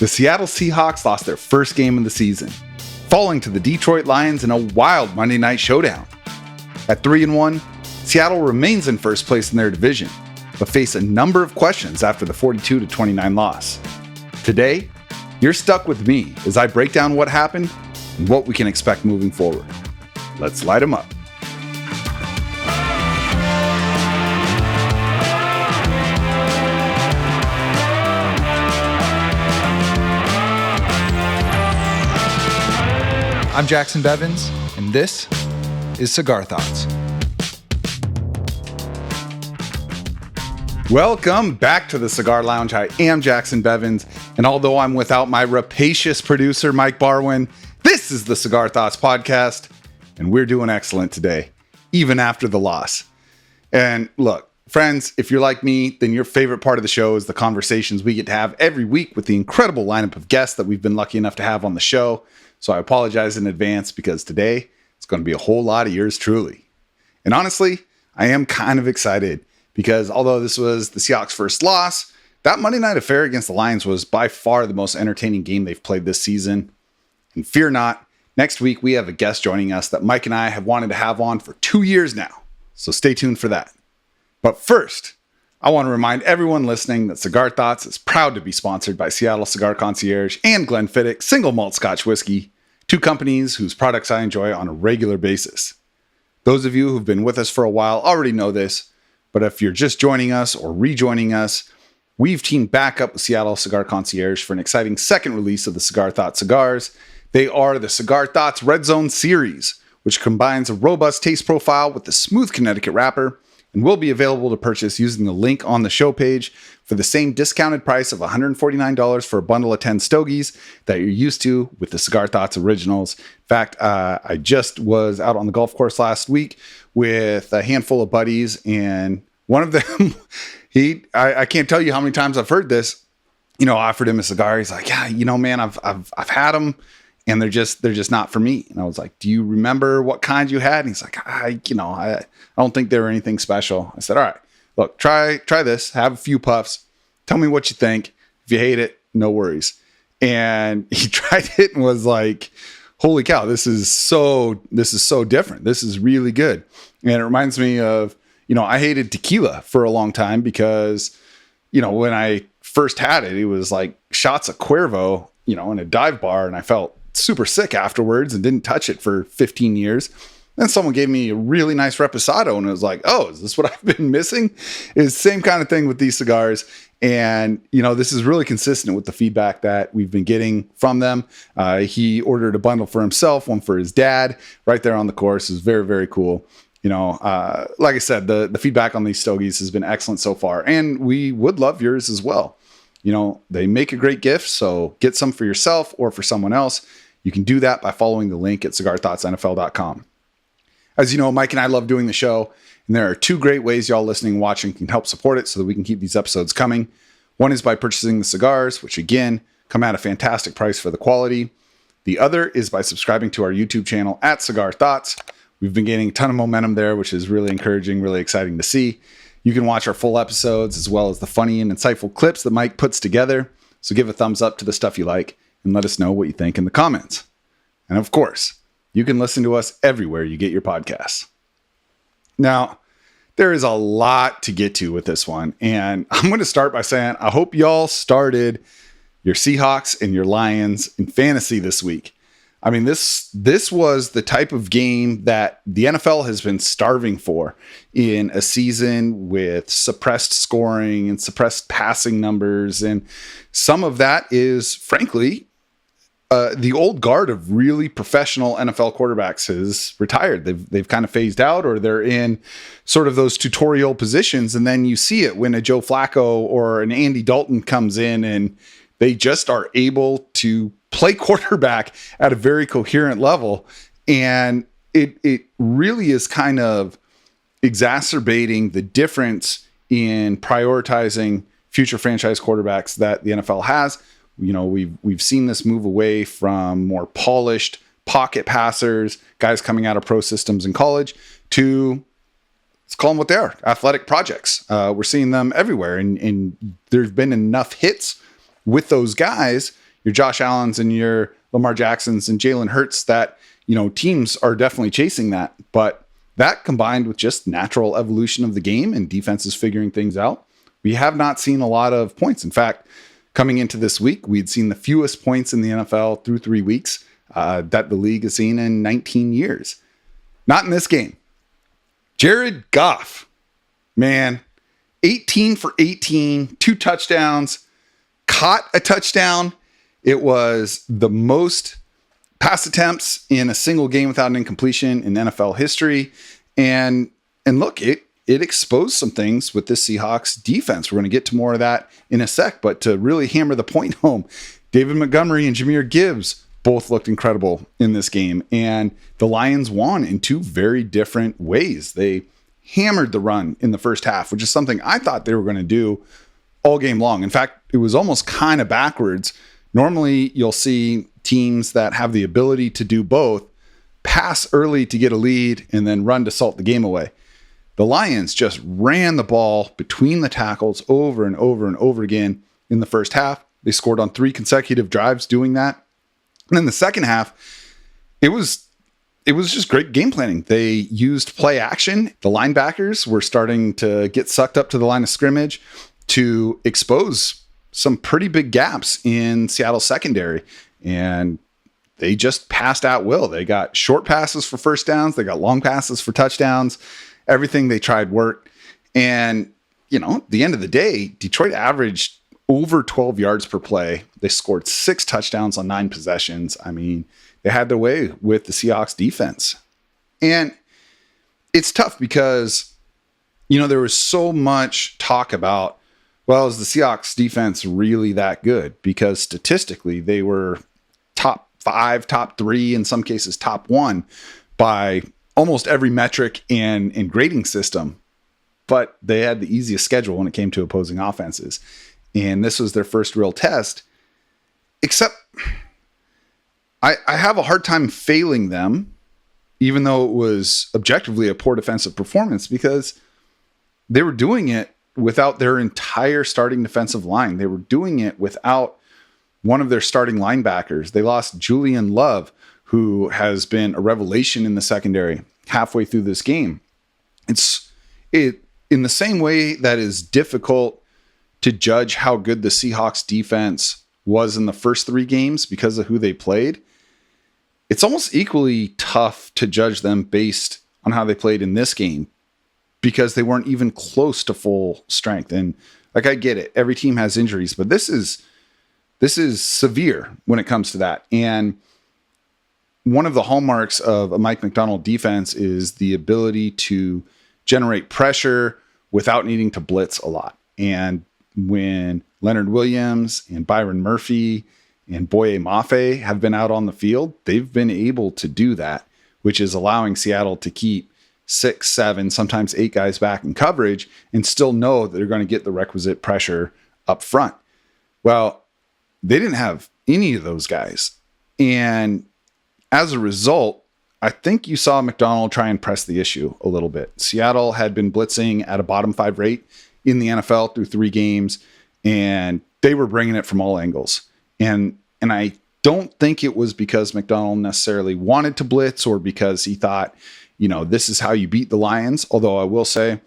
The Seattle Seahawks lost their first game of the season, falling to the Detroit Lions in a wild Monday night showdown. At 3-1, Seattle remains in first place in their division, but face a number of questions after the 42-29 loss. Today, you're stuck with me as I break down what happened and what we can expect moving forward. Let's light them up. I'm Jackson Bevins, and this is Cigar Thoughts. Welcome back to the Cigar Lounge. I am Jackson Bevins, and although I'm without my rapacious producer, Mike Barwin, this is the Cigar Thoughts podcast, and we're doing excellent today, even after the loss. And look, friends, if you're like me, then your favorite part of the show is the conversations we get to have every week with the incredible lineup of guests that we've been lucky enough to have on the show. So I apologize in advance because today it's going to be a whole lot of yours truly. And honestly, I am kind of excited because although this was the Seahawks' first loss, that Monday night affair against the Lions was by far the most entertaining game they've played this season. And fear not, next week we have a guest joining us that Mike and I have wanted to have on for 2 years now. So stay tuned for that. But first, I want to remind everyone listening that Cigar Thoughts is proud to be sponsored by Seattle Cigar Concierge and Glenfiddich Single Malt Scotch Whiskey, two companies whose products I enjoy on a regular basis. Those of you who've been with us for a while already know this, but if you're just joining us or rejoining us, we've teamed back up with Seattle Cigar Concierge for an exciting second release of the Cigar Thoughts cigars. They are the Cigar Thoughts Red Zone series, which combines a robust taste profile with the smooth Connecticut wrapper, and will be available to purchase using the link on the show page for the same discounted price of $149 for a bundle of 10 stogies that you're used to with the Cigar Thoughts Originals. In fact, I just was out on the golf course last week with a handful of buddies, and one of them, I can't tell you how many times I've heard this, I offered him a cigar. He's like, yeah, man, I've had them, and they're just not for me. And I was like, do you remember what kind you had? And he's like, I don't think they were anything special. I said, all right, look, try this, have a few puffs, tell me what you think. If you hate it, no worries. And he tried it and was like, holy cow, this is so different. This is really good. And it reminds me of, I hated tequila for a long time because, when I first had it, it was like shots of Cuervo, in a dive bar, and I felt super sick afterwards and didn't touch it for 15 years. Then someone gave me a really nice Reposado, and it was like, oh, is this what I've been missing? It's the same kind of thing with these cigars. And, this is really consistent with the feedback that we've been getting from them. He ordered a bundle for himself, one for his dad, right there on the course. Is very, very cool. Like I said, the feedback on these stogies has been excellent so far, and we would love yours as well. They make a great gift, so get some for yourself or for someone else. You can do that by following the link at cigarthoughtsnfl.com. As you know, Mike and I love doing the show, and there are two great ways y'all listening and watching can help support it so that we can keep these episodes coming. One is by purchasing the cigars, which again, come at a fantastic price for the quality. The other is by subscribing to our YouTube channel at Cigar Thoughts. We've been gaining a ton of momentum there, which is really encouraging, really exciting to see. You can watch our full episodes as well as the funny and insightful clips that Mike puts together. So give a thumbs up to the stuff you like and let us know what you think in the comments. And of course, you can listen to us everywhere you get your podcasts. Now, there is a lot to get to with this one. And I'm going to start by saying, I hope y'all started your Seahawks and your Lions in fantasy this week. I mean, this was the type of game that the NFL has been starving for in a season with suppressed scoring and suppressed passing numbers. And some of that is, frankly, the old guard of really professional NFL quarterbacks has retired. They've kind of phased out, or they're in sort of those tutorial positions. And then you see it when a Joe Flacco or an Andy Dalton comes in and they just are able to play quarterback at a very coherent level. And it really is kind of exacerbating the difference in prioritizing future franchise quarterbacks that the NFL has. We've seen this move away from more polished pocket passers, guys coming out of pro systems in college, to, let's call them what they are, athletic projects. We're seeing them everywhere, and there's been enough hits with those guys, your Josh Allens and your Lamar Jacksons and Jalen Hurts that, teams are definitely chasing that. But that combined with just natural evolution of the game and defenses figuring things out, we have not seen a lot of points. In fact, coming into this week, we'd seen the fewest points in the NFL through 3 weeks that the league has seen in 19 years. Not in this game. Jared Goff, man, 18 for 18, 2 touchdowns, caught a touchdown. It was the most pass attempts in a single game without an incompletion in NFL history. And look, it exposed some things with this Seahawks defense. We're going to get to more of that in a sec, but to really hammer the point home, David Montgomery and Jahmyr Gibbs both looked incredible in this game. And the Lions won in 2 very different ways. They hammered the run in the first half, which is something I thought they were going to do all game long. In fact, it was almost kind of backwards. Normally, you'll see teams that have the ability to do both pass early to get a lead and then run to salt the game away. The Lions just ran the ball between the tackles over and over and over again in the first half. They scored on 3 consecutive drives doing that. And then the second half, it was just great game planning. They used play action. The linebackers were starting to get sucked up to the line of scrimmage to expose some pretty big gaps in Seattle's secondary. And they just passed at will. They got short passes for first downs. They got long passes for touchdowns. Everything they tried worked. And, at the end of the day, Detroit averaged over 12 yards per play. They scored 6 touchdowns on 9 possessions. I mean, they had their way with the Seahawks defense. And it's tough because, there was so much talk about, well, is the Seahawks defense really that good? Because statistically, they were top 5, top 3, in some cases top 1 by almost every metric and grading system. But they had the easiest schedule when it came to opposing offenses. And this was their first real test. Except I have a hard time failing them, even though it was objectively a poor defensive performance, because they were doing it without their entire starting defensive line. They were doing it without one of their starting linebackers. They lost Julian Love, who has been a revelation in the secondary halfway through this game. It's in the same way that is difficult to judge how good the Seahawks defense was in the first 3 games because of who they played. It's almost equally tough to judge them based on how they played in this game because they weren't even close to full strength. And I get it. Every team has injuries, but this is severe when it comes to that. And one of the hallmarks of a Mike Macdonald defense is the ability to generate pressure without needing to blitz a lot. And when Leonard Williams and Byron Murphy and Boye Mafe have been out on the field, they've been able to do that, which is allowing Seattle to keep 6, 7, sometimes 8 guys back in coverage and still know that they're going to get the requisite pressure up front. Well, they didn't have any of those guys. And as a result, I think you saw Macdonald try and press the issue a little bit. Seattle had been blitzing at a bottom 5 rate in the NFL through 3 games, and they were bringing it from all angles. And I don't think it was because Macdonald necessarily wanted to blitz or because he thought, this is how you beat the Lions. Although I will say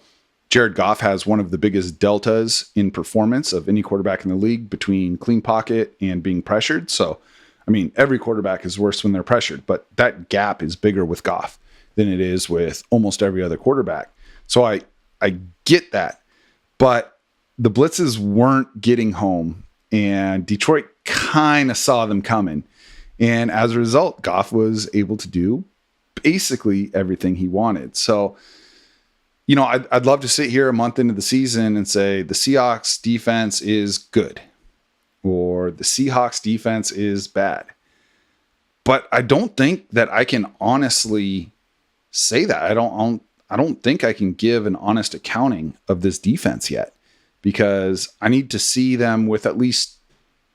Jared Goff has one of the biggest deltas in performance of any quarterback in the league between clean pocket and being pressured. So, every quarterback is worse when they're pressured, but that gap is bigger with Goff than it is with almost every other quarterback. So I get that. But the blitzes weren't getting home, and Detroit kind of saw them coming. And as a result, Goff was able to do basically everything he wanted. So, I'd love to sit here a month into the season and say the Seahawks defense is good or the Seahawks defense is bad. But I don't think that I can honestly say that. I don't think I can give an honest accounting of this defense yet, because I need to see them with at least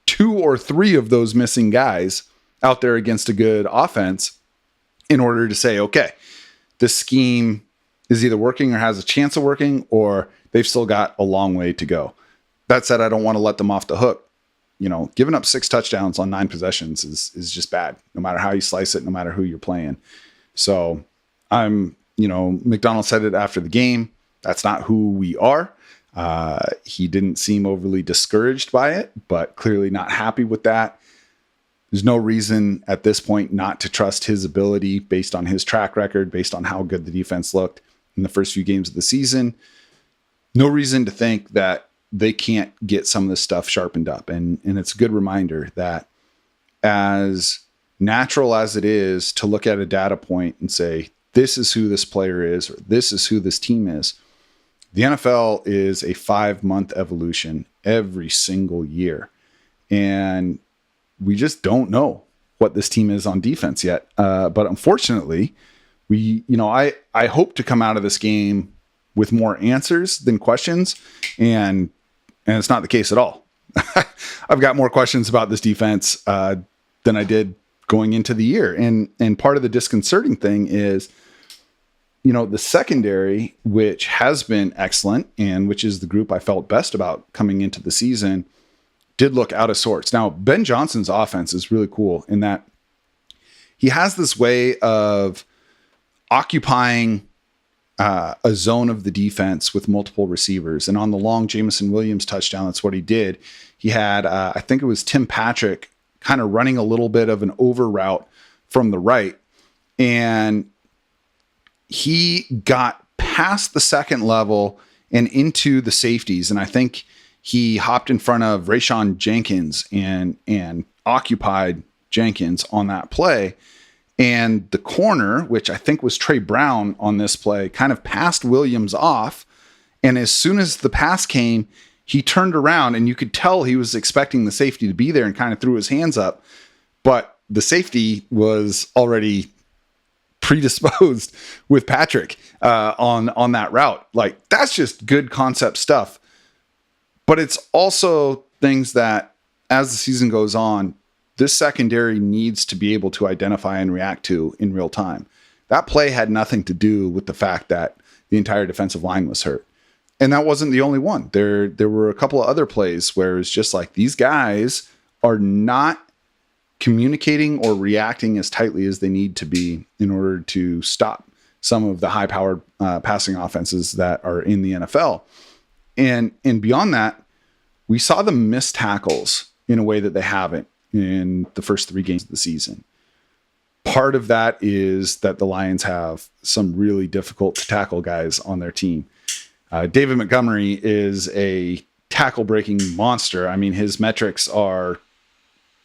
2 or 3 of those missing guys out there against a good offense in order to say, okay, this scheme is either working or has a chance of working, or they've still got a long way to go. That said, I don't want to let them off the hook. giving up 6 touchdowns on 9 possessions is just bad, no matter how you slice it, no matter who you're playing. So Macdonald said it after the game. That's not who we are. He didn't seem overly discouraged by it, but clearly not happy with that. There's no reason at this point not to trust his ability based on his track record, based on how good the defense looked in the first few games of the season. No reason to think that they can't get some of this stuff sharpened up. And it's a good reminder that as natural as it is to look at a data point and say, this is who this player is, or this is who this team is, the NFL is a 5-month evolution every single year. And we just don't know what this team is on defense yet. But unfortunately, I hope to come out of this game with more answers than questions. And it's not the case at all. I've got more questions about this defense than I did going into the year. And part of the disconcerting thing is, the secondary, which has been excellent and which is the group I felt best about coming into the season, did look out of sorts. Now, Ben Johnson's offense is really cool in that he has this way of occupying a zone of the defense with multiple receivers. And on the long Jameson Williams touchdown, that's what he did. He had, I think it was Tim Patrick, kind of running a little bit of an over route from the right. And he got past the second level and into the safeties. And I think he hopped in front of Rayshon Jenkins and occupied Jenkins on that play. And the corner, which I think was Trey Brown on this play, kind of passed Williams off. And as soon as the pass came, he turned around and you could tell he was expecting the safety to be there and kind of threw his hands up. But the safety was already predisposed with Patrick on that route. Like, that's just good concept stuff. But it's also things that, as the season goes on, this secondary needs to be able to identify and react to in real time. That play had nothing to do with the fact that the entire defensive line was hurt. And that wasn't the only one. There were a couple of other plays where it's just like, these guys are not communicating or reacting as tightly as they need to be in order to stop some of the high-powered passing offenses that are in the NFL. And beyond that, we saw them miss tackles in a way that they haven't in the first 3 games of the season. Part of that is that the Lions have some really difficult to tackle guys on their team. David Montgomery is a tackle-breaking monster. I mean, his metrics are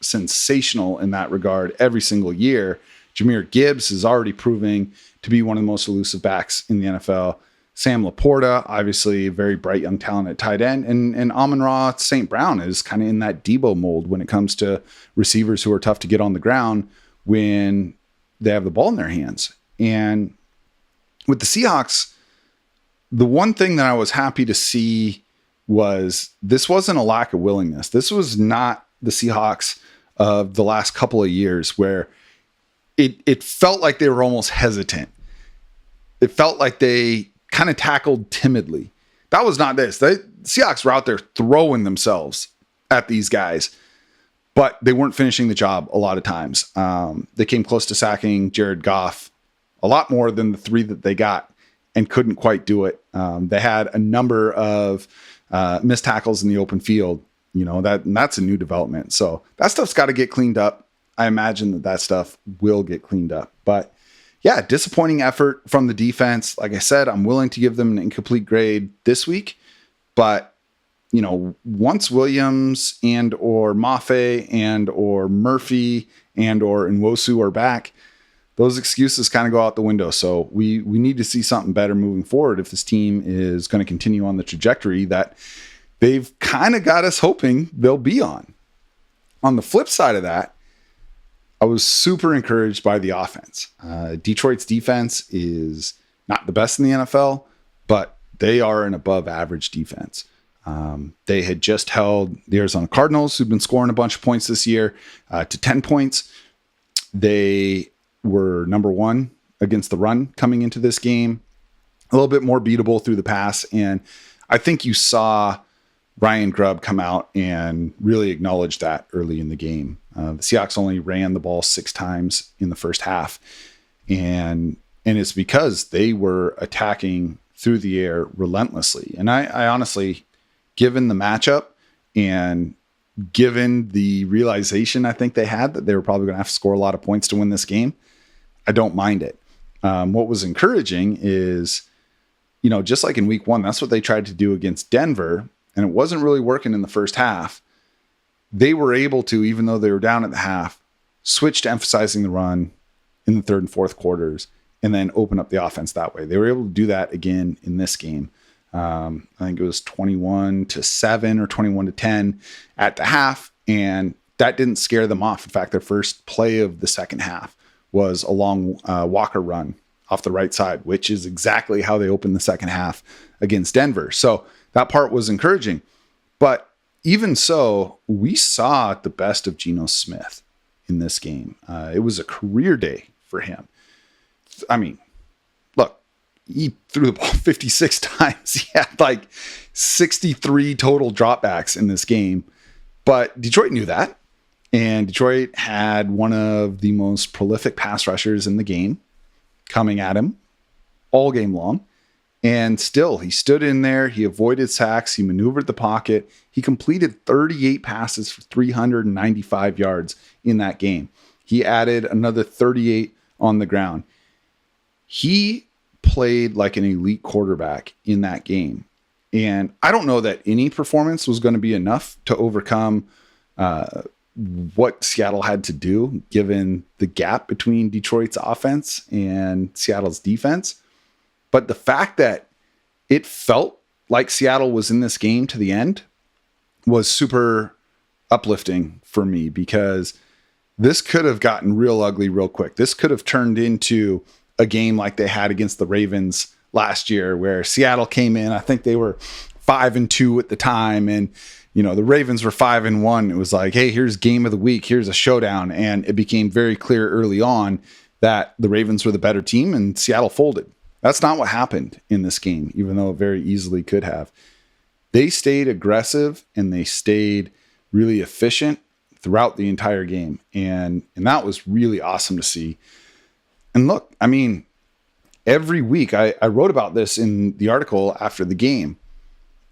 sensational in that regard every single year. Jahmyr Gibbs is already proving to be one of the most elusive backs in the NFL. Sam Laporta, obviously a very bright young talent at tight end. And Amon-Ra St. Brown is kind of in that Debo mold when it comes to receivers who are tough to get on the ground when they have the ball in their hands. And with the Seahawks, the one thing that I was happy to see was this wasn't a lack of willingness. This was not the Seahawks of the last couple of years where it felt like they were almost hesitant. It felt like they kind of tackled timidly. That was not this. The Seahawks were out there throwing themselves at these guys, but they weren't finishing the job a lot of times. They came close to sacking Jared Goff a lot more than the 3 that they got and couldn't quite do it. They had a number of missed tackles in the open field. That's a new development. So that stuff's got to get cleaned up. I imagine that stuff will get cleaned up. But yeah, disappointing effort from the defense. Like I said, I'm willing to give them an incomplete grade this week. But, once Williams and or Mafe and or Murphy and or Nwosu are back, those excuses kind of go out the window. So we need to see something better moving forward if this team is going to continue on the trajectory that they've kind of got us hoping they'll be on. On the flip side of that, I was super encouraged by the offense. Detroit's defense is not the best in the NFL, but they are an above average defense. They had just held the Arizona Cardinals, who've been scoring a bunch of points this year, to 10 points. They were number 1 against the run coming into this game, a little bit more beatable through the pass. And I think you saw Ryan Grubb come out and really acknowledge that early in the game. The Seahawks only ran the ball 6 times in the first half. And it's because they were attacking through the air relentlessly. And I honestly, given the matchup and given the realization I think they had that they were probably going to have to score a lot of points to win this game, I don't mind it. What was encouraging is, just like in week 1, that's what they tried to do against Denver. And it wasn't really working in the first half. They were able to, even though they were down at the half, switch to emphasizing the run in the third and fourth quarters and then open up the offense that way. They were able to do that again in this game. I think it was 21-7 or 21-10 at the half, and that didn't scare them off. In fact, their first play of the second half was a long Walker run off the right side, which is exactly how they opened the second half against Denver. So that part was encouraging. But even so, we saw the best of Geno Smith in this game. It was a career day for him. I mean, look, he threw the ball 56 times. He had like 63 total dropbacks in this game. But Detroit knew that. And Detroit had one of the most prolific pass rushers in the game coming at him all game long. And still, he stood in there. He avoided sacks. He maneuvered the pocket. He completed 38 passes for 395 yards in that game. He added another 38 on the ground. He played like an elite quarterback in that game. And I don't know that any performance was going to be enough to overcome what Seattle had to do, given the gap between Detroit's offense and Seattle's defense. But the fact that it felt like Seattle was in this game to the end was super uplifting for me, because this could have gotten real ugly real quick. This could have turned into a game like they had against the Ravens last year, where Seattle came in. I think they were 5-2 at the time. And, the Ravens were 5-1. It was like, hey, here's game of the week. Here's a showdown. And it became very clear early on that the Ravens were the better team and Seattle folded. That's not what happened in this game, even though it very easily could have. They stayed aggressive and they stayed really efficient throughout the entire game. And that was really awesome to see. And look, I mean, every week, I wrote about this in the article after the game.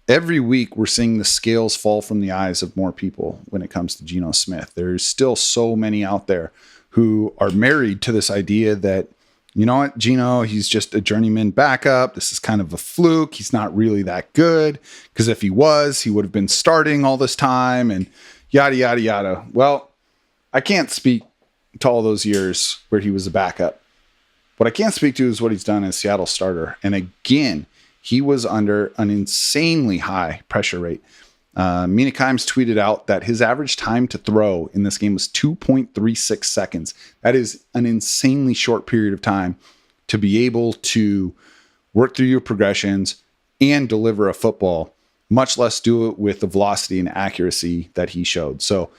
Every week, we're seeing the scales fall from the eyes of more people when it comes to Geno Smith. There's still so many out there who are married to this idea that, you know what, Geno, he's just a journeyman backup. This is kind of a fluke. He's not really that good, because if he was, he would have been starting all this time and yada, yada, yada. Well, I can't speak to all those years where he was a backup. What I can't speak to is what he's done as Seattle starter. And again, he was under an insanely high pressure rate. Mina Kimes tweeted out that his average time to throw in this game was 2.36 seconds. That is an insanely short period of time to be able to work through your progressions and deliver a football, much less do it with the velocity and accuracy that he showed. So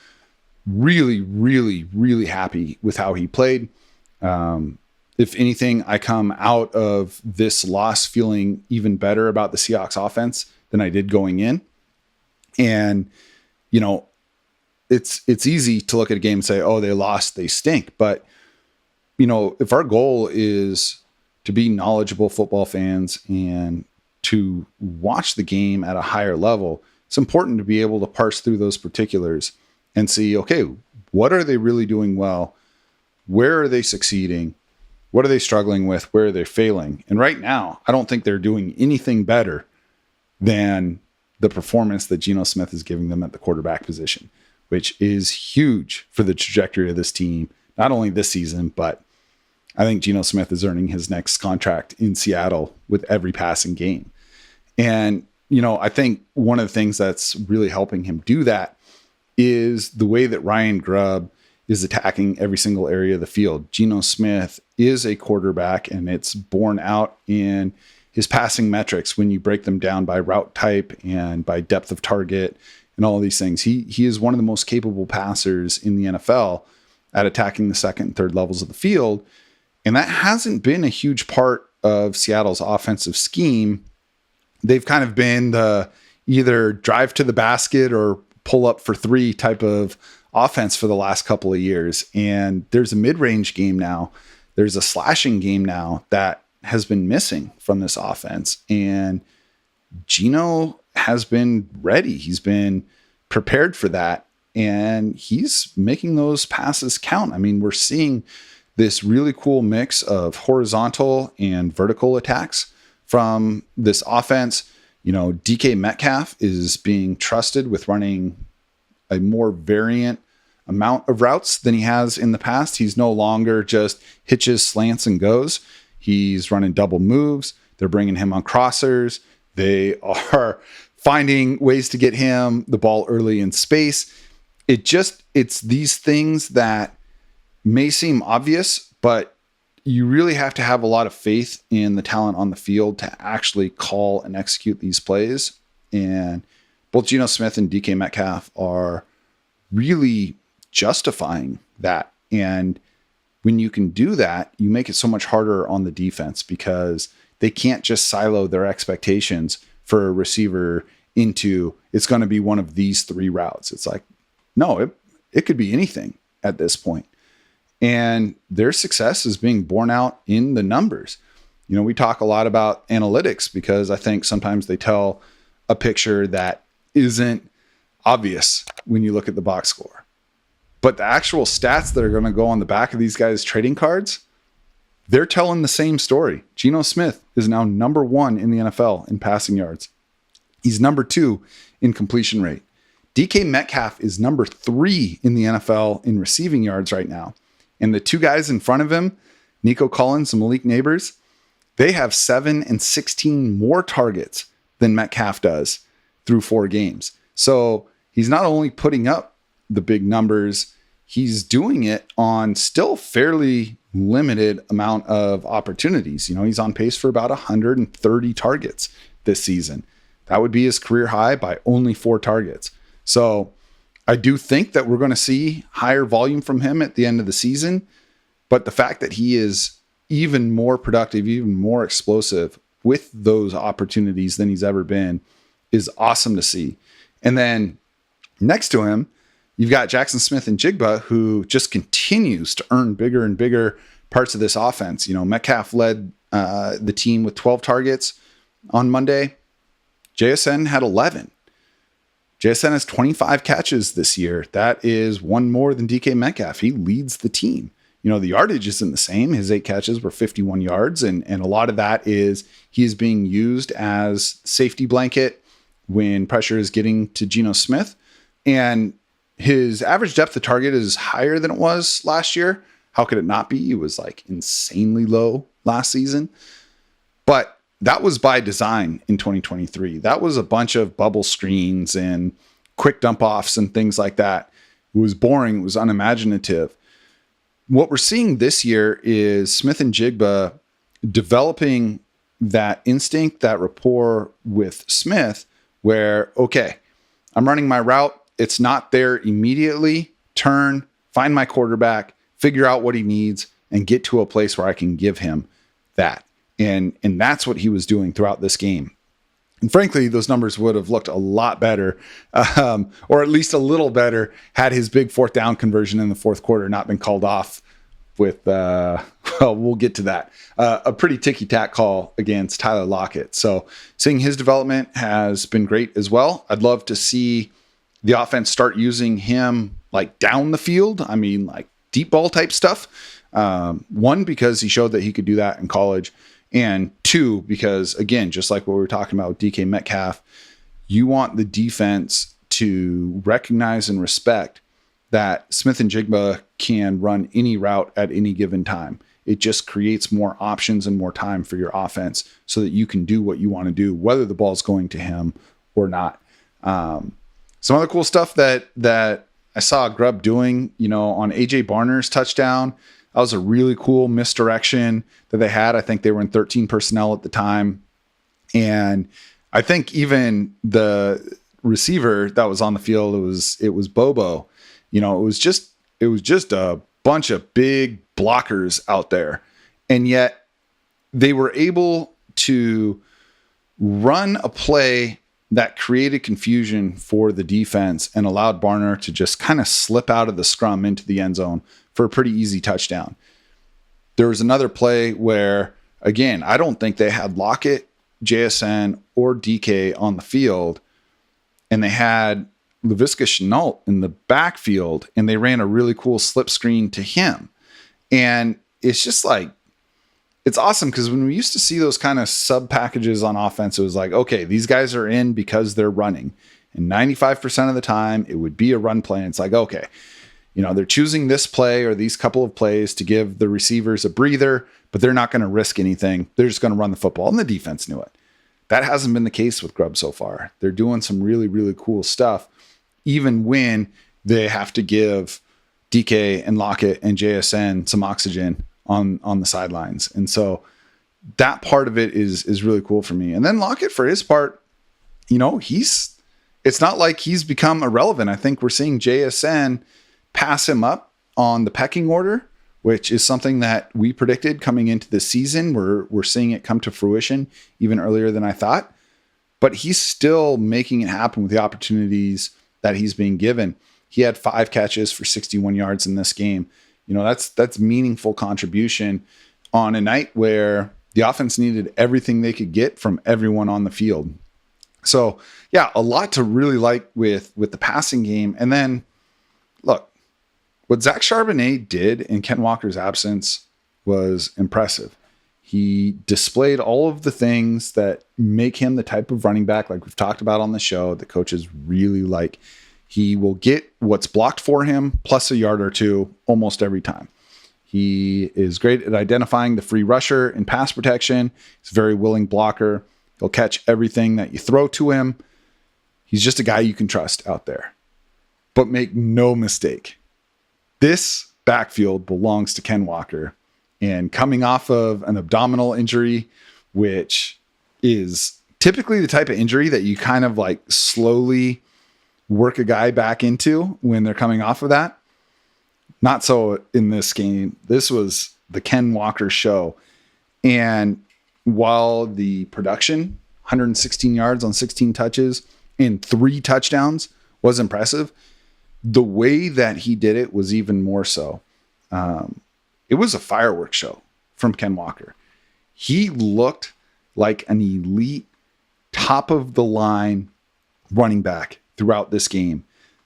really, really, really happy with how he played. If anything, I come out of this loss feeling even better about the Seahawks offense than I did going in. And, it's easy to look at a game and say, oh, they lost, they stink. But, if our goal is to be knowledgeable football fans and to watch the game at a higher level, it's important to be able to parse through those particulars and see, okay, what are they really doing well? Where are they succeeding? What are they struggling with? Where are they failing? And right now, I don't think they're doing anything better than the performance that Geno Smith is giving them at the quarterback position, which is huge for the trajectory of this team, not only this season, but I think Geno Smith is earning his next contract in Seattle with every passing game. And, I think one of the things that's really helping him do that is the way that Ryan Grubb is attacking every single area of the field. Geno Smith is a quarterback, and it's borne out in his passing metrics when you break them down by route type and by depth of target and all of these things. He is one of the most capable passers in the NFL at attacking the second and third levels of the field. And that hasn't been a huge part of Seattle's offensive scheme. They've kind of been the, either drive to the basket or pull up for three type of offense for the last couple of years. And there's a mid-range game now. There's a slashing game now that has been missing from this offense. And Geno has been ready. He's been prepared for that. And he's making those passes count. I mean, we're seeing this really cool mix of horizontal and vertical attacks from this offense. You know, DK Metcalf is being trusted with running a more variant amount of routes than he has in the past. He's no longer just hitches, slants, and goes. He's running double moves. They're bringing him on crossers. They are finding ways to get him the ball early in space. It's these things that may seem obvious, but you really have to have a lot of faith in the talent on the field to actually call and execute these plays. And both Geno Smith and DK Metcalf are really justifying that. And when you can do that, you make it so much harder on the defense because they can't just silo their expectations for a receiver into it's going to be one of these three routes. It's like, no, it could be anything at this point. And their success is being borne out in the numbers. You know, we talk a lot about analytics because I think sometimes they tell a picture that isn't obvious when you look at the box score. But the actual stats that are going to go on the back of these guys' trading cards, they're telling the same story. Geno Smith is now number 1 in the NFL in passing yards. He's number 2 in completion rate. DK Metcalf is number 3 in the NFL in receiving yards right now. And the two guys in front of him, Nico Collins and Malik Neighbors, they have 7 and 16 more targets than Metcalf does through 4 games. So he's not only putting up the big numbers, he's doing it on still fairly limited amount of opportunities. You know, he's on pace for about 130 targets this season. That would be his career high by only 4 targets. So I do think that we're going to see higher volume from him at the end of the season. But the fact that he is even more productive, even more explosive with those opportunities than he's ever been is awesome to see. And then next to him, you've got Jackson Smith-Njigba, who just continues to earn bigger and bigger parts of this offense. You know, Metcalf led the team with 12 targets on Monday. JSN had 11. JSN has 25 catches this year. That is one more than DK Metcalf. He leads the team. You know, the yardage isn't the same. His 8 catches were 51 yards. And a lot of that is he is being used as safety blanket when pressure is getting to Geno Smith. And his average depth of target is higher than it was last year. How could it not be? It was like insanely low last season. But that was by design in 2023. That was a bunch of bubble screens and quick dump offs and things like that. It was boring. It was unimaginative. What we're seeing this year is Smith-Njigba developing that instinct, that rapport with Smith where, okay, I'm running my route. It's not there immediately. Turn, find my quarterback, figure out what he needs, and get to a place where I can give him that. And that's what he was doing throughout this game. And frankly, those numbers would have looked a lot better, or at least a little better, had his big 4th down conversion in the 4th quarter not been called off with, well, we'll get to that, a pretty ticky-tack call against Tyler Lockett. So seeing his development has been great as well. I'd love to see the offense start using him like down the field. I mean, like deep ball type stuff. 1, because he showed that he could do that in college. And 2, because again, just like what we were talking about with DK Metcalf, you want the defense to recognize and respect that Smith-Njigba can run any route at any given time. It just creates more options and more time for your offense so that you can do what you want to do, whether the ball's going to him or not. Some other cool stuff that I saw Grubb doing, you know, on AJ Barner's touchdown. That was a really cool misdirection that they had. I think they were in 13 personnel at the time. And I think even the receiver that was on the field, it was Bobo. You know, it was just a bunch of big blockers out there. And yet they were able to run a play that created confusion for the defense and allowed Barner to just kind of slip out of the scrum into the end zone for a pretty easy touchdown. There was another play where, again, I don't think they had Lockett, JSN, or DK on the field, and they had Laviska Shenault in the backfield, and they ran a really cool slip screen to him. And it's just like, it's awesome because when we used to see those kind of sub packages on offense, it was like, okay, these guys are in because they're running. And 95% of the time, it would be a run play. And it's like, okay, they're choosing this play or these couple of plays to give the receivers a breather, but they're not going to risk anything. They're just going to run the football, and the defense knew it. That hasn't been the case with Grubb so far. They're doing some really, really cool stuff, even when they have to give DK and Lockett and JSN some oxygen on the sidelines. And so that part of it is really cool for me. And then Lockett, for his part, it's not like he's become irrelevant. I think we're seeing JSN pass him up on the pecking order, which is something that we predicted coming into the season. We're seeing it come to fruition even earlier than I thought, but he's still making it happen with the opportunities that he's being given. He had 5 catches for 61 yards in this game. That's meaningful contribution on a night where the offense needed everything they could get from everyone on the field. So yeah, a lot to really like with the passing game. And then look, what Zach Charbonnet did in Ken Walker's absence was impressive. He displayed all of the things that make him the type of running back, like we've talked about on the show, that coaches really like. He will get what's blocked for him plus a yard or two almost every time. He is great at identifying the free rusher in pass protection. He's a very willing blocker. He'll catch everything that you throw to him. He's just a guy you can trust out there. But make no mistake, this backfield belongs to Ken Walker. And coming off of an abdominal injury, which is typically the type of injury that you kind of like slowly work a guy back into when they're coming off of that. Not so in this game. This was the Ken Walker show. And while the production, 116 yards on 16 touches and 3 touchdowns, was impressive, the way that he did it was even more so. It was a fireworks show from Ken Walker. He looked like an elite, top of the line running back throughout this game.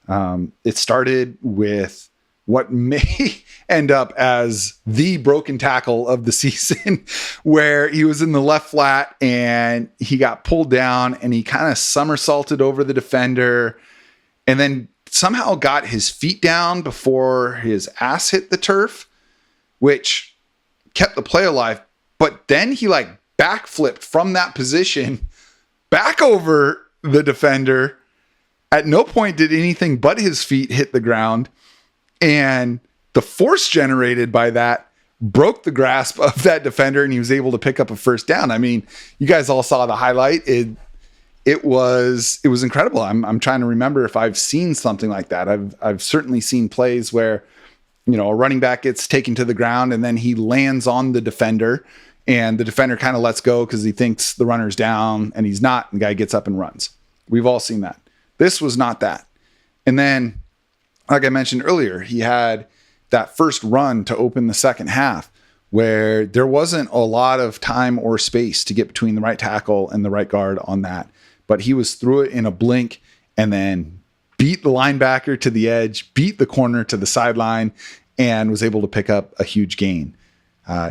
It started with what may end up as the broken tackle of the season, where he was in the left flat and he got pulled down and he kind of somersaulted over the defender and then somehow got his feet down before his ass hit the turf, which kept the play alive. But then he like backflipped from that position back over the defender. At no point did anything but his feet hit the ground. And the force generated by that broke the grasp of that defender, and he was able to pick up a first down. I mean, you guys all saw the highlight. It was incredible. I'm trying to remember if I've seen something like that. I've certainly seen plays where, a running back gets taken to the ground and then he lands on the defender and the defender kind of lets go because he thinks the runner's down and he's not. And the guy gets up and runs. We've all seen that. This was not that. And then, like I mentioned earlier, he had that first run to open the second half where there wasn't a lot of time or space to get between the right tackle and the right guard on that. But he was through it in a blink and then beat the linebacker to the edge, beat the corner to the sideline, and was able to pick up a huge gain.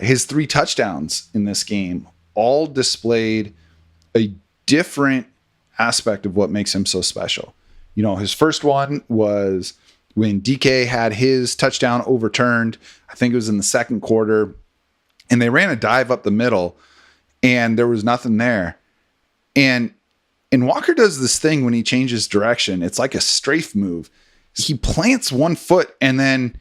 His 3 touchdowns in this game all displayed a different aspect of what makes him so special. His first one was when DK had his touchdown overturned. I think it was in the second quarter, and they ran a dive up the middle and there was nothing there. And Walker does this thing when he changes direction. It's like a strafe move. He plants one foot and then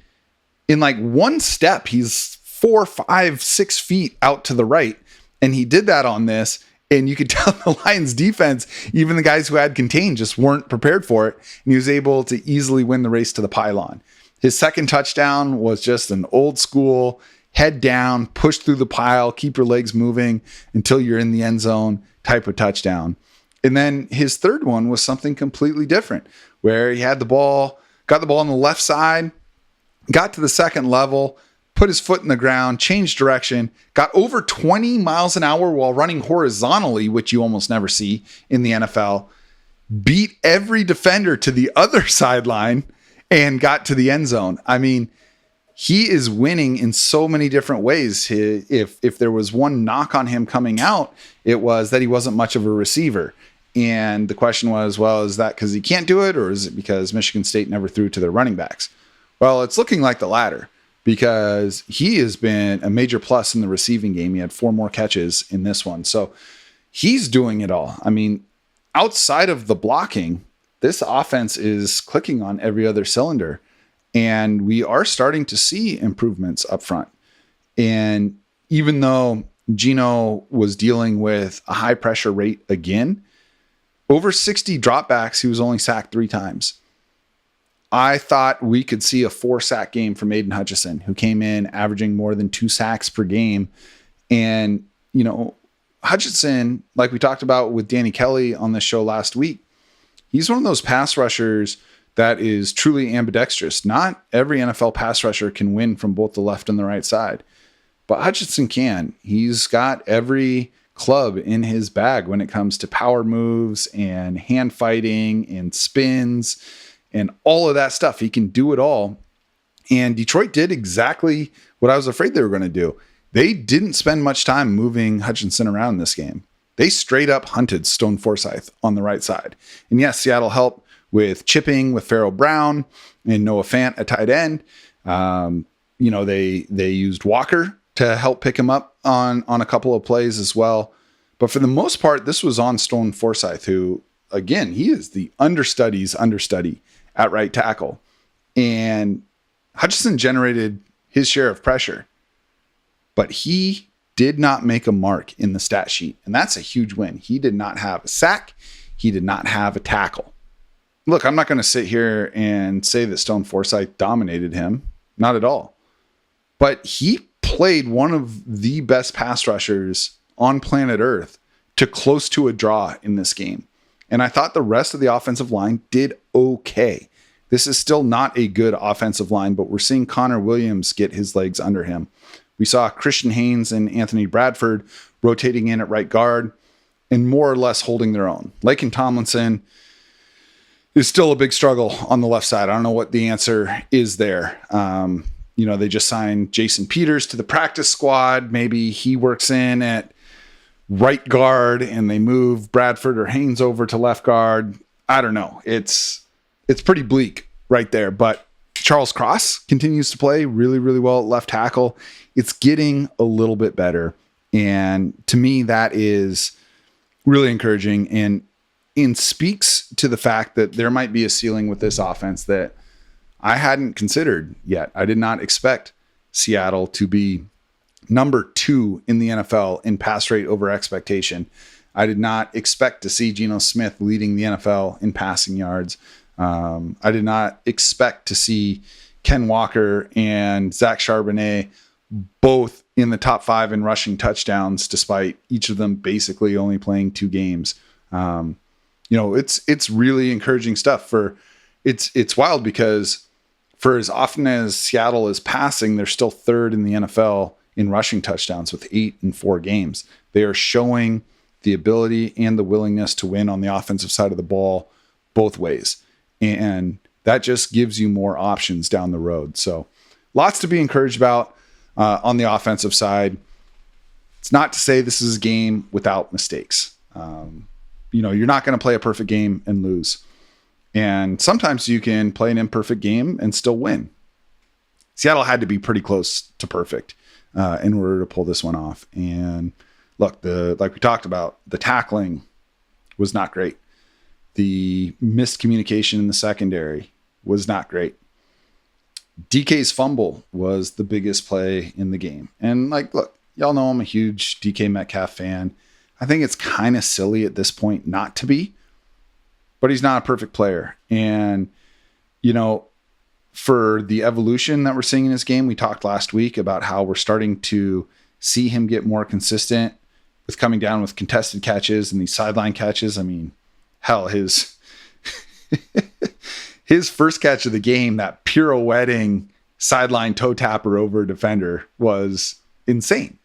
in like one step, he's 4, 5, 6 feet out to the right. And he did that on this. And you could tell the Lions defense, even the guys who had contained, just weren't prepared for it. And he was able to easily win the race to the pylon. His second touchdown was just an old school, head down, push through the pile, keep your legs moving until you're in the end zone type of touchdown. And then his third one was something completely different, where he had the ball, got the ball on the left side, got to the second level, put his foot in the ground, changed direction, got over 20 miles an hour while running horizontally, which you almost never see in the NFL, beat every defender to the other sideline, and got to the end zone. I mean, he is winning in so many different ways. If there was one knock on him coming out, it was that he wasn't much of a receiver. And the question was, well, is that because he can't do it, or is it because Michigan State never threw to their running backs? Well, it's looking like the latter, because he has been a major plus in the receiving game. He had 4 more catches in this one. So he's doing it all. I mean, outside of the blocking, this offense is clicking on every other cylinder. And we are starting to see improvements up front. And even though Geno was dealing with a high pressure rate again, over 60 dropbacks, he was only sacked 3 times. I thought we could see a 4-sack game from Aiden Hutchinson, who came in averaging more than 2 sacks per game. And, you know, Hutchinson, like we talked about with Danny Kelly on the show last week, he's one of those pass rushers that is truly ambidextrous. Not every NFL pass rusher can win from both the left and the right side, but Hutchinson can. He's got every club in his bag when it comes to power moves and hand fighting and spins and all of that stuff. He can do it all. And Detroit did exactly what I was afraid they were going to do. They didn't spend much time moving Hutchinson around in this game. They straight up hunted Stone Forsythe on the right side. And yes, Seattle helped with chipping with Pharaoh Brown and Noah Fant at tight end. They used Walker to help pick him up on a couple of plays as well. But for the most part, this was on Stone Forsythe, who, again, he is the understudy at right tackle. And Hutchinson generated his share of pressure, but he did not make a mark in the stat sheet. And that's a huge win. He did not have a sack. He did not have a tackle. Look, I'm not going to sit here and say that Stone Forsythe dominated him. Not at all. But he played one of the best pass rushers on planet Earth to close to a draw in this game. And I thought the rest of the offensive line did okay. This is still not a good offensive line, but we're seeing Connor Williams get his legs under him. We saw Christian Haynes and Anthony Bradford rotating in at right guard and more or less holding their own. Laken Tomlinson is still a big struggle on the left side. I don't know what the answer is there. They just signed Jason Peters to the practice squad. Maybe he works in at right guard and they move Bradford or Haynes over to left guard. I don't know. It's pretty bleak right there, but Charles Cross continues to play really, really well at left tackle. It's getting a little bit better. And to me, that is really encouraging and speaks to the fact that there might be a ceiling with this offense that I hadn't considered yet. I did not expect Seattle to be number 2 in the NFL in pass rate over expectation. I did not expect to see Geno Smith leading the NFL in passing yards. I did not expect to see Ken Walker and Zach Charbonnet both in the top 5 in rushing touchdowns, despite each of them basically only playing 2 games. It's really encouraging stuff. It's wild because for as often as Seattle is passing, they're still 3rd in the NFL in rushing touchdowns with 8 in 4 games. They are showing the ability and the willingness to win on the offensive side of the ball both ways. And that just gives you more options down the road. So lots to be encouraged about on the offensive side. It's not to say this is a game without mistakes. You're not going to play a perfect game and lose. And sometimes you can play an imperfect game and still win. Seattle had to be pretty close to perfect in order to pull this one off. And look, like we talked about, the tackling was not great. The missed communication in the secondary was not great. DK's fumble was the biggest play in the game. And look, y'all know I'm a huge DK Metcalf fan. I think it's kind of silly at this point not to be, but he's not a perfect player. And, for the evolution that we're seeing in his game, we talked last week about how we're starting to see him get more consistent with coming down with contested catches and these sideline catches. I mean, hell, his first catch of the game, that pirouetting sideline toe tapper over a defender, was insane.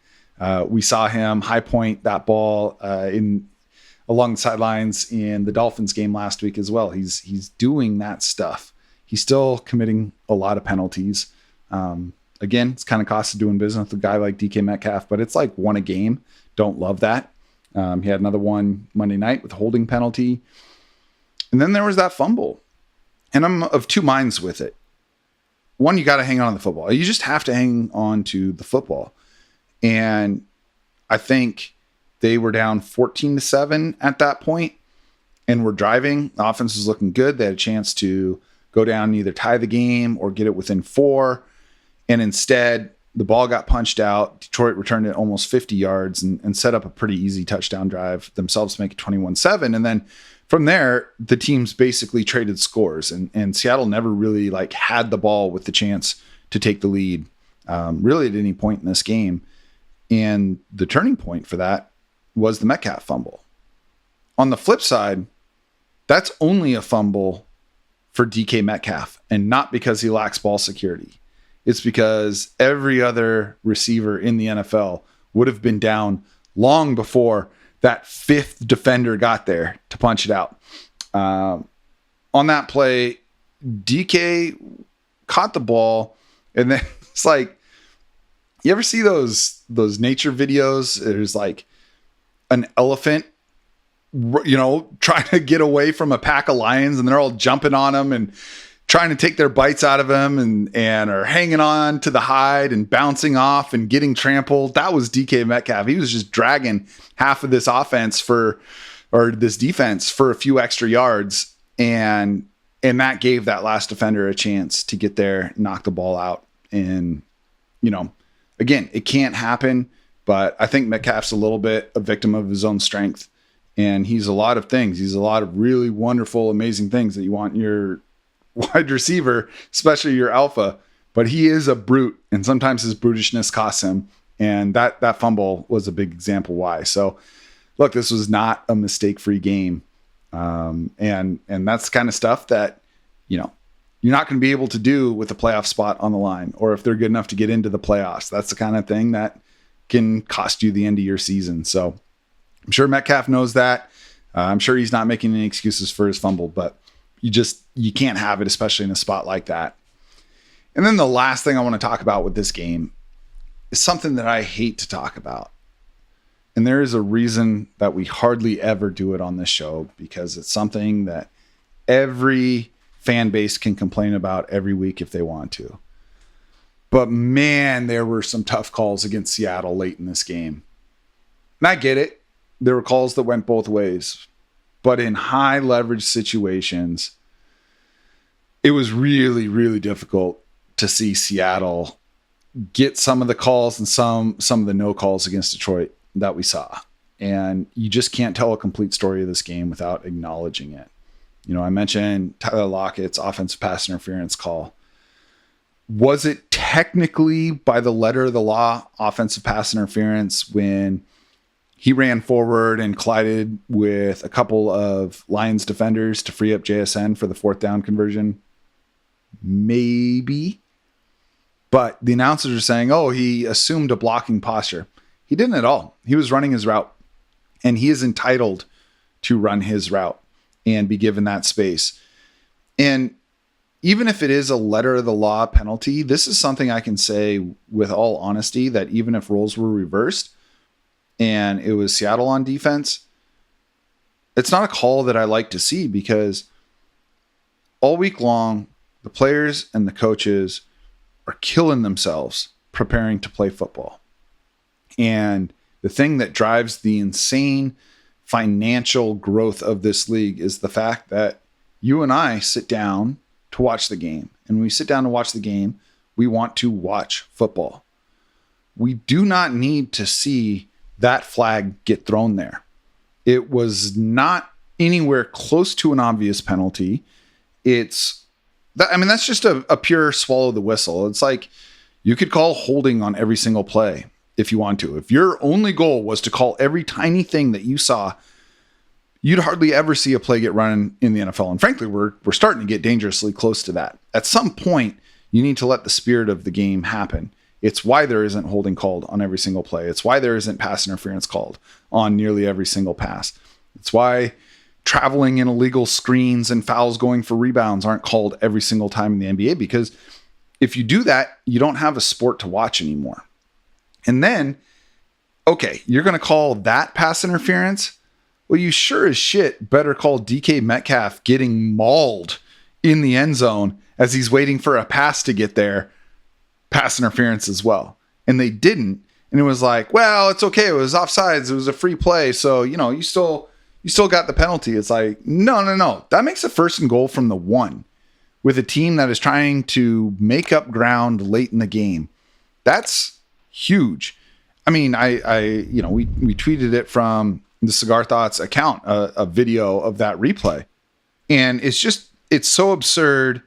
We saw him high point that ball along the sidelines in the Dolphins game last week as well. He's doing that stuff. He's still committing a lot of penalties. Again, it's kind of cost of doing business with a guy like DK Metcalf, but it's like one a game. Don't love that. He had another one Monday night with a holding penalty. And then there was that fumble. And I'm of two minds with it. One, you got to hang on to the football. You just have to hang on to the football. And I think they were down 14-7 at that point and were driving. The offense was looking good. They had a chance to go down and either tie the game or get it within 4. And instead, the ball got punched out. Detroit returned it almost 50 yards and set up a pretty easy touchdown drive themselves to make it 21-7. And then from there, the teams basically traded scores. And Seattle never really had the ball with the chance to take the lead really at any point in this game. And the turning point for that was the Metcalf fumble. On the flip side, that's only a fumble for DK Metcalf, and not because he lacks ball security. It's because every other receiver in the NFL would have been down long before that 5th defender got there to punch it out. On that play, DK caught the ball, and then it's like, you ever see those nature videos? There's like an elephant, trying to get away from a pack of lions, and they're all jumping on him and trying to take their bites out of him and are hanging on to the hide and bouncing off and getting trampled. That was DK Metcalf. He was just dragging half of this this defense for a few extra yards. And that gave that last defender a chance to get there, knock the ball out. And, again, it can't happen, but I think Metcalf's a little bit a victim of his own strength. And he's a lot of things. He's a lot of really wonderful, amazing things that you want in your wide receiver, especially your alpha, but he is a brute, and sometimes his brutishness costs him. And that fumble was a big example why. So look, this was not a mistake-free game. And that's the kind of stuff that, you're not going to be able to do with a playoff spot on the line, or if they're good enough to get into the playoffs. That's the kind of thing that can cost you the end of your season. So I'm sure Metcalf knows that. I'm sure he's not making any excuses for his fumble, but you can't have it, especially in a spot like that. And then the last thing I want to talk about with this game is something that I hate to talk about. And there is a reason that we hardly ever do it on this show, because it's something that every fan base can complain about every week if they want to. But man, there were some tough calls against Seattle late in this game. And I get it. There were calls that went both ways. But in high leverage situations, it was really, really difficult to see Seattle get some of the calls and some of the no calls against Detroit that we saw. And you just can't tell a complete story of this game without acknowledging it. I mentioned Tyler Lockett's offensive pass interference call. Was it technically by the letter of the law offensive pass interference when he ran forward and collided with a couple of Lions defenders to free up JSN for the 4th down conversion? Maybe. But the announcers are saying, he assumed a blocking posture. He didn't at all. He was running his route, and he is entitled to run his route and be given that space. And even if it is a letter of the law penalty, this is something I can say with all honesty, that even if roles were reversed and it was Seattle on defense, it's not a call that I like to see, because all week long, the players and the coaches are killing themselves preparing to play football. And the thing that drives the insane financial growth of this league is the fact that you and I sit down to watch the game. And when we sit down to watch the game, we want to watch football. We do not need to see that flag get thrown there. It was not anywhere close to an obvious penalty. That's just a pure swallow the whistle. It's like you could call holding on every single play, if you want to. If your only goal was to call every tiny thing that you saw, you'd hardly ever see a play get run in the NFL. And frankly, we're starting to get dangerously close to that. At some point, you need to let the spirit of the game happen. It's why there isn't holding called on every single play. It's why there isn't pass interference called on nearly every single pass. It's why traveling in illegal screens and fouls going for rebounds aren't called every single time in the NBA, because if you do that, you don't have a sport to watch anymore. And then, okay, you're going to call that pass interference? Well, you sure as shit better call DK Metcalf getting mauled in the end zone as he's waiting for a pass to get there, pass interference as well. And they didn't. And it was like, well, it's okay. It was offsides. It was a free play. So, you still got the penalty. It's like, no. That makes a 1st and goal from the 1 with a team that is trying to make up ground late in the game. That's huge. I mean, we tweeted it from the Cigar Thoughts account, a video of that replay. And it's so absurd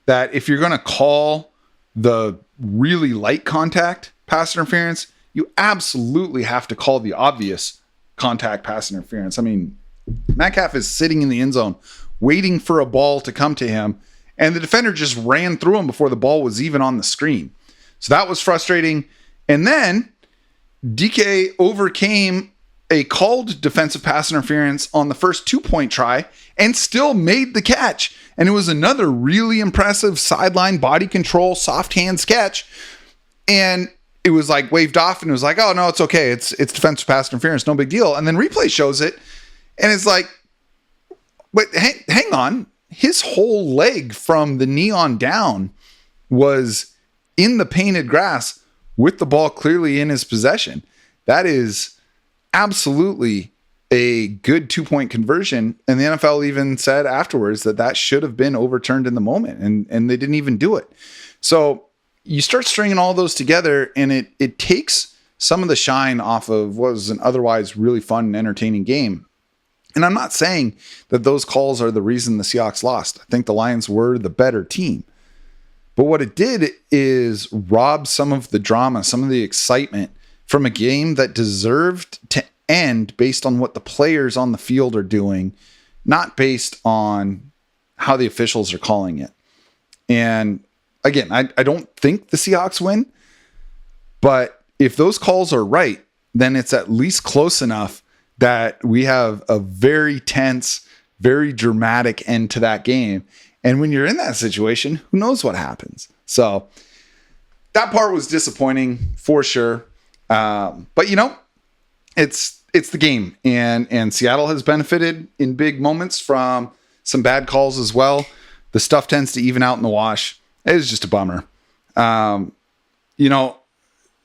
that if you're going to call the really light contact pass interference, you absolutely have to call the obvious contact pass interference. I mean, Metcalf is sitting in the end zone waiting for a ball to come to him, and the defender just ran through him before the ball was even on the screen. So that was frustrating. And then DK overcame a called defensive pass interference on the first 2-point try and still made the catch. And it was another really impressive sideline body control, soft hands catch. And it was like waved off and it was like, oh no, it's okay. It's defensive pass interference. No big deal. And then replay shows it. And it's like, but hang on. His whole leg from the knee on down was in the painted grass with the ball clearly in his possession. That is absolutely a good 2-point conversion. And the NFL even said afterwards that should have been overturned in the moment. And they didn't even do it. So you start stringing all those together and it takes some of the shine off of what was an otherwise really fun and entertaining game. And I'm not saying that those calls are the reason the Seahawks lost. I think the Lions were the better team. But what it did is rob some of the drama, some of the excitement from a game that deserved to end based on what the players on the field are doing, not based on how the officials are calling it. And again, I don't think the Seahawks win, but if those calls are right, then it's at least close enough that we have a very tense, very dramatic end to that game. And when you're in that situation, who knows what happens? So that part was disappointing for sure. But it's the game, and Seattle has benefited in big moments from some bad calls as well. The stuff tends to even out in the wash. It is just a bummer. They're still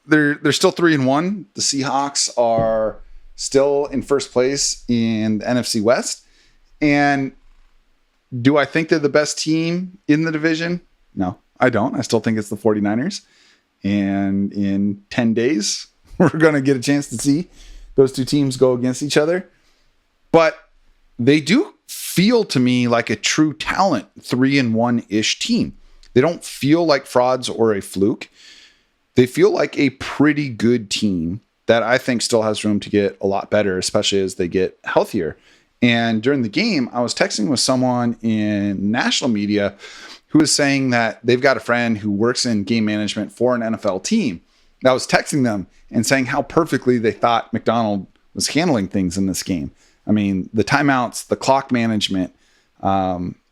3-1. The Seahawks are still in first place in the NFC West. And do I think they're the best team in the division? No, I don't. I still think it's the 49ers. And in 10 days, we're going to get a chance to see those two teams go against each other. But they do feel to me like a true talent 3-1-ish team. They don't feel like frauds or a fluke. They feel like a pretty good team that I think still has room to get a lot better, especially as they get healthier. And during the game, I was texting with someone in national media who was saying that they've got a friend who works in game management for an NFL team. I was texting them and saying how perfectly they thought Macdonald was handling things in this game. I mean, the timeouts, the clock management,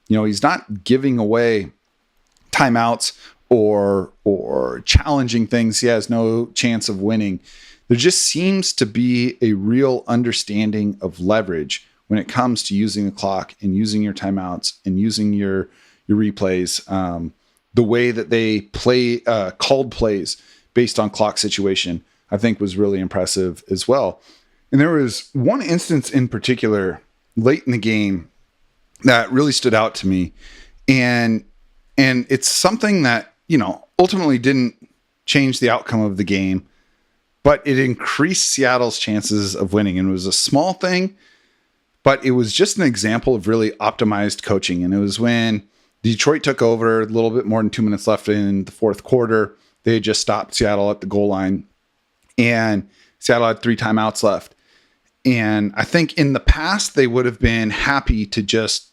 he's not giving away timeouts or challenging things he has no chance of winning. There just seems to be a real understanding of leverage when it comes to using the clock and using your timeouts and using your replays. The way that they play called plays based on clock situation, I think was really impressive as well. And there was one instance in particular late in the game that really stood out to me. And it's something that, ultimately didn't change the outcome of the game, but it increased Seattle's chances of winning. And it was a small thing, but it was just an example of really optimized coaching. And it was when Detroit took over, a little bit more than 2 minutes left in the fourth quarter. They had just stopped Seattle at the goal line. and Seattle had 3 timeouts left. And I think in the past, they would have been happy to just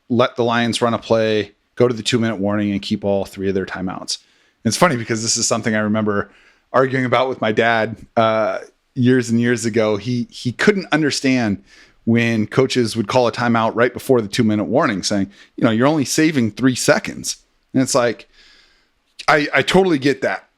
let the Lions run a play, go to the 2-minute warning, and keep all 3 of their timeouts. And it's funny because this is something I remember arguing about with my dad years and years ago. He couldn't understand when coaches would call a timeout right before the 2-minute warning, saying, you're only saving 3 seconds. And it's like, I totally get that.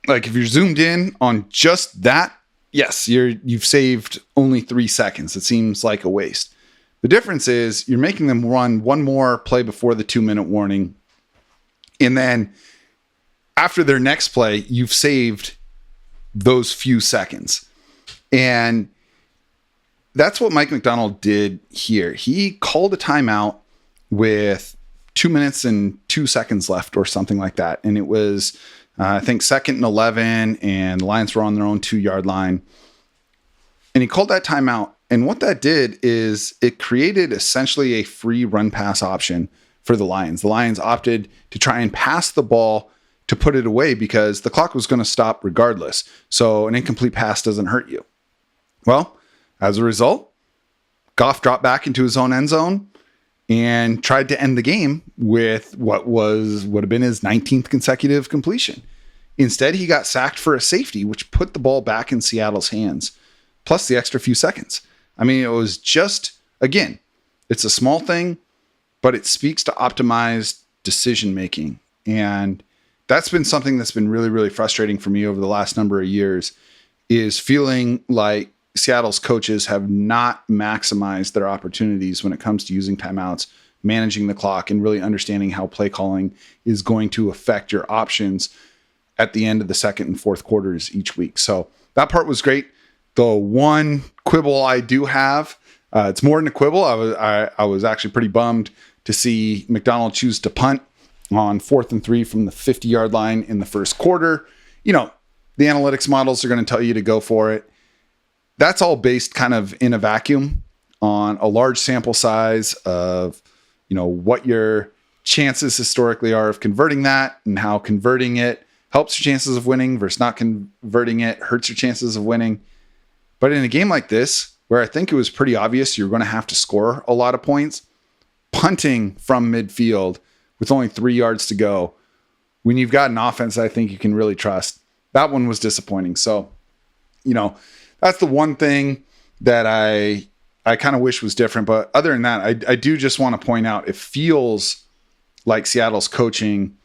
Like, if you're zoomed in on just that, yes, you've saved only 3 seconds. It seems like a waste. The difference is you're making them run one more play before the 2-minute warning. And then after their next play, you've saved those few seconds. And that's what Mike Macdonald did here. He called a timeout with 2 minutes and 2 seconds left or something like that. And it was, I think, 2nd and 11, and the Lions were on their own 2-yard line. And he called that timeout. And what that did is it created essentially a free run pass option for the Lions. The Lions opted to try and pass the ball to put it away because the clock was going to stop regardless. So an incomplete pass doesn't hurt you. Well, as a result, Goff dropped back into his own end zone and tried to end the game with what would have been his 19th consecutive completion. Instead, he got sacked for a safety, which put the ball back in Seattle's hands, plus the extra few seconds. I mean, it was just, again, it's a small thing, but it speaks to optimized decision making. And that's been something that's been really, really frustrating for me over the last number of years, is feeling like Seattle's coaches have not maximized their opportunities when it comes to using timeouts, managing the clock, and really understanding how play calling is going to affect your options at the end of the second and fourth quarters each week. So that part was great. The one quibble I do have, it's more than a quibble. I was actually pretty bummed to see Macdonald choose to punt on 4th and 3 from the 50-yard line in the first quarter. The analytics models are going to tell you to go for it. That's all based kind of in a vacuum on a large sample size of, what your chances historically are of converting that, and how converting it helps your chances of winning versus not converting it hurts your chances of winning. But in a game like this, where I think it was pretty obvious you're going to have to score a lot of points, punting from midfield with only 3 yards to go, when you've got an offense I think you can really trust, that one was disappointing. So, that's the one thing that I kind of wish was different. But other than that, I do just want to point out, it feels like Seattle's coaching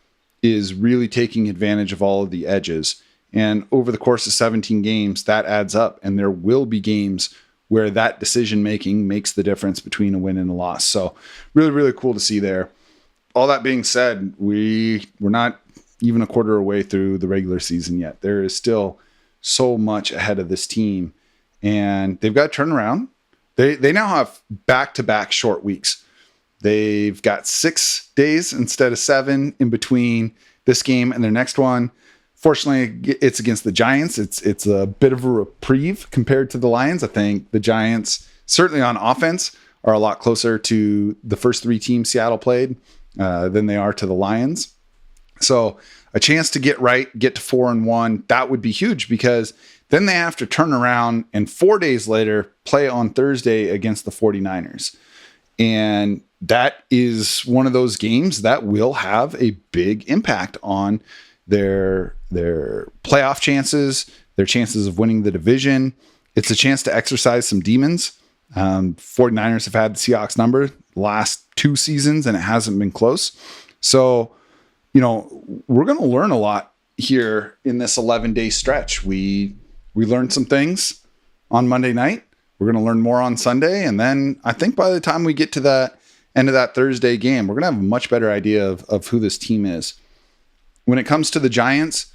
is really taking advantage of all of the edges. And over the course of 17 games, that adds up. And there will be games where that decision-making makes the difference between a win and a loss. So really, really cool to see there. All that being said, we're not even a quarter away through the regular season yet. There is still so much ahead of this team, and they've got to turn around. They now have back-to-back short weeks. They've got 6 days instead of 7 in between this game and their next one. Fortunately, it's against the Giants. It's a bit of a reprieve compared to the Lions. I think the Giants, certainly on offense, are a lot closer to the first 3 teams Seattle played than they are to the Lions. So a chance to get right, get to 4-1, that would be huge, because then they have to turn around and 4 days later play on Thursday against the 49ers. And that is one of those games that will have a big impact on their playoff chances, their chances of winning the division. It's a chance to exercise some demons. 49ers have had the Seahawks number the last 2 seasons, and it hasn't been close. So, we're going to learn a lot here in this 11-day stretch. We learned some things on Monday night. We're going to learn more on Sunday. And then I think by the time we get to that end of that Thursday game, we're going to have a much better idea of who this team is. When it comes to the Giants,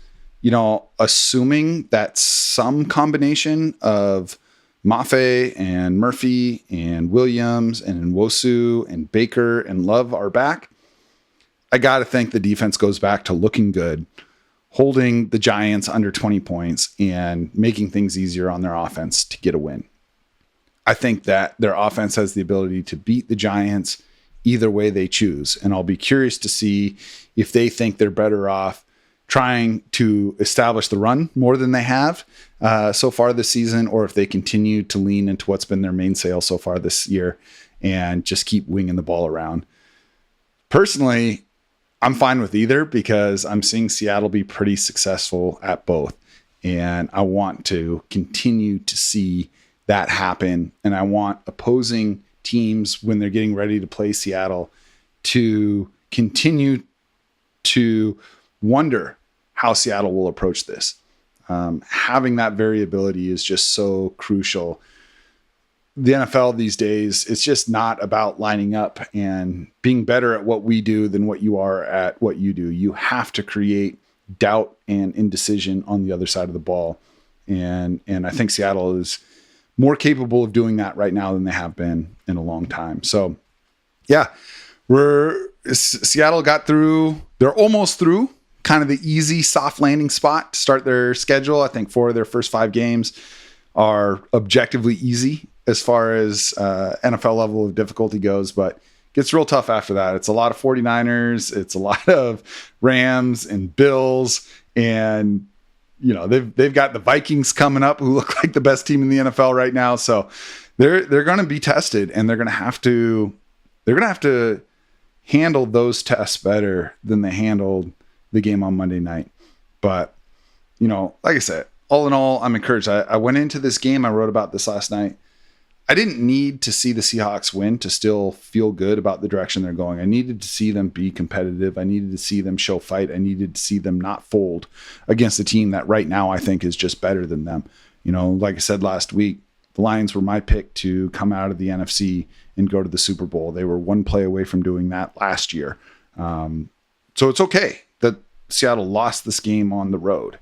assuming that some combination of Mafe and Murphy and Williams and Nwosu and Baker and Love are back, I got to think the defense goes back to looking good, holding the Giants under 20 points and making things easier on their offense to get a win. I think that their offense has the ability to beat the Giants either way they choose. And I'll be curious to see if they think they're better off trying to establish the run more than they have so far this season, or if they continue to lean into what's been their mainsail so far this year and just keep winging the ball around. Personally, I'm fine with either because I'm seeing Seattle be pretty successful at both. And I want to continue to see that happen. And I want opposing teams, when they're getting ready to play Seattle, to continue to wonder how Seattle will approach this. Having that variability is just so crucial. The NFL these days, it's just not about lining up and being better at what we do than what you are at what you do. You have to create doubt and indecision on the other side of the ball. And I think Seattle is more capable of doing that right now than they have been in a long time. So yeah, Seattle got through, they're almost through kind of the easy soft landing spot to start their schedule. I think 4 of their first 5 games are objectively easy as far as NFL level of difficulty goes, but it gets real tough after that. It's a lot of 49ers. It's a lot of Rams and Bills, and you know, they've got the Vikings coming up, who look like the best team in the NFL right now. So they're going to be tested, and they're going to have to handle those tests better than they handled the game on Monday night. But you know, like I said, all in all, I'm encouraged. I went into this game, I wrote about this last night, I didn't need to see the Seahawks win to still feel good about the direction they're going. I needed to see them be competitive. I needed to see them show fight. I needed to see them not fold against a team that right now I think is just better than them. You know, like I said last week, the Lions were my pick to come out of the NFC and go to the Super Bowl. They were one play away from doing that last year. So it's okay that Seattle lost this game on the road,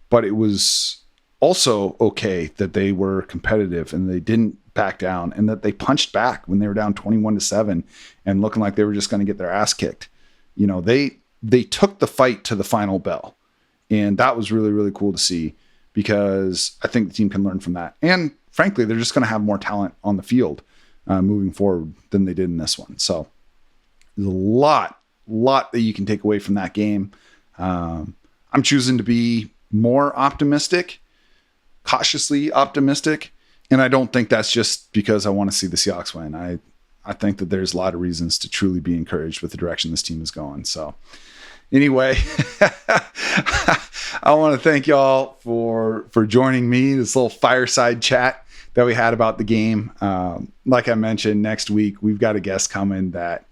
but it was also okay that they were competitive and they didn't back down, and that they punched back when they were down 21-7 and looking like they were just going to get their ass kicked. You know, they took the fight to the final bell, and that was really, really cool to see, because I think the team can learn from that. And frankly, they're just going to have more talent on the field moving forward than they did in this one. So there's a lot that you can take away from that game. I'm choosing to be more optimistic, cautiously optimistic. And I don't think that's just because I want to see the Seahawks win. I think that there's a lot of reasons to truly be encouraged with the direction this team is going. So anyway, I want to thank y'all for joining me, this little fireside chat that we had about the game. Like I mentioned, next week, we've got a guest coming that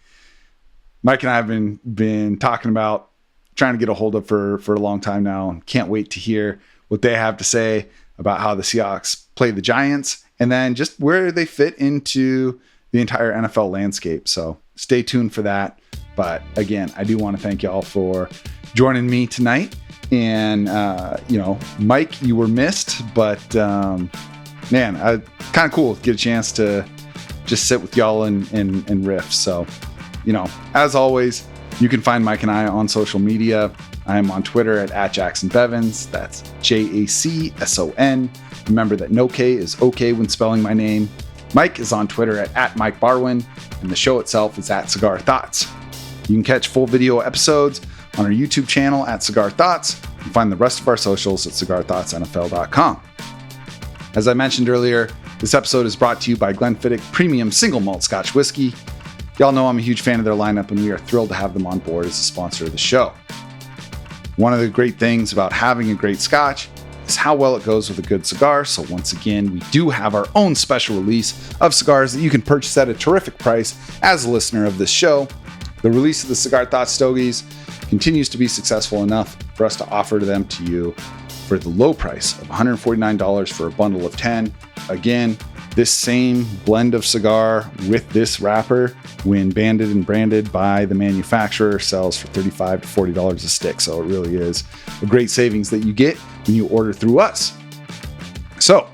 Mike and I have been talking about, trying to get a hold of for a long time now, and can't wait to hear what they have to say about how the Seahawks play the Giants, and then just where they fit into the entire NFL landscape. So stay tuned for that. But again, I do want to thank y'all for joining me tonight. And, you know, Mike, you were missed, but man, kind of cool to get a chance to just sit with y'all and riff. So, you know, as always, you can find Mike and I on social media. I am on Twitter at @JacksonBevins. That's JACSON. Remember that no K is okay when spelling my name. Mike is on Twitter at Mike Barwin, and the show itself is at Cigar Thoughts. You can catch full video episodes on our YouTube channel at Cigar Thoughts, and find the rest of our socials at cigarthoughtsnfl.com. As I mentioned earlier, this episode is brought to you by Glenfiddich Premium Single Malt Scotch Whiskey. Y'all know I'm a huge fan of their lineup, and we are thrilled to have them on board as a sponsor of the show. One of the great things about having a great Scotch is how well it goes with a good cigar. So once again, we do have our own special release of cigars that you can purchase at a terrific price as a listener of this show. The release of the Cigar Thoughts Stogies continues to be successful enough for us to offer them to you for the low price of $149 for a bundle of 10. Again, this same blend of cigar with this wrapper, when banded and branded by the manufacturer, sells for $35 to $40 a stick. So it really is a great savings that you get when you order through us. So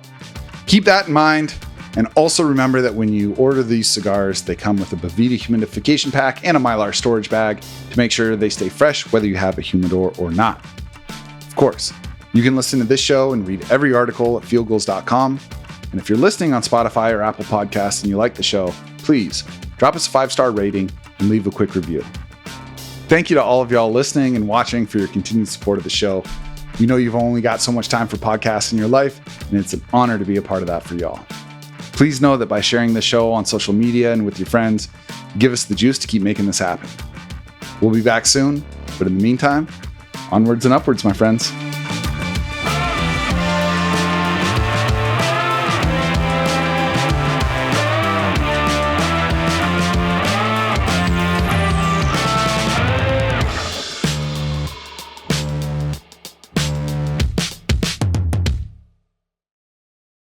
keep that in mind. And also remember that when you order these cigars, they come with a Boveda humidification pack and a Mylar storage bag to make sure they stay fresh, whether you have a humidor or not. Of course, you can listen to this show and read every article at fieldgoals.com. And if you're listening on Spotify or Apple Podcasts and you like the show, please drop us a 5-star rating and leave a quick review. Thank you to all of y'all listening and watching for your continued support of the show. We know you've only got so much time for podcasts in your life, and it's an honor to be a part of that for y'all. Please know that by sharing the show on social media and with your friends, you give us the juice to keep making this happen. We'll be back soon, but in the meantime, onwards and upwards, my friends.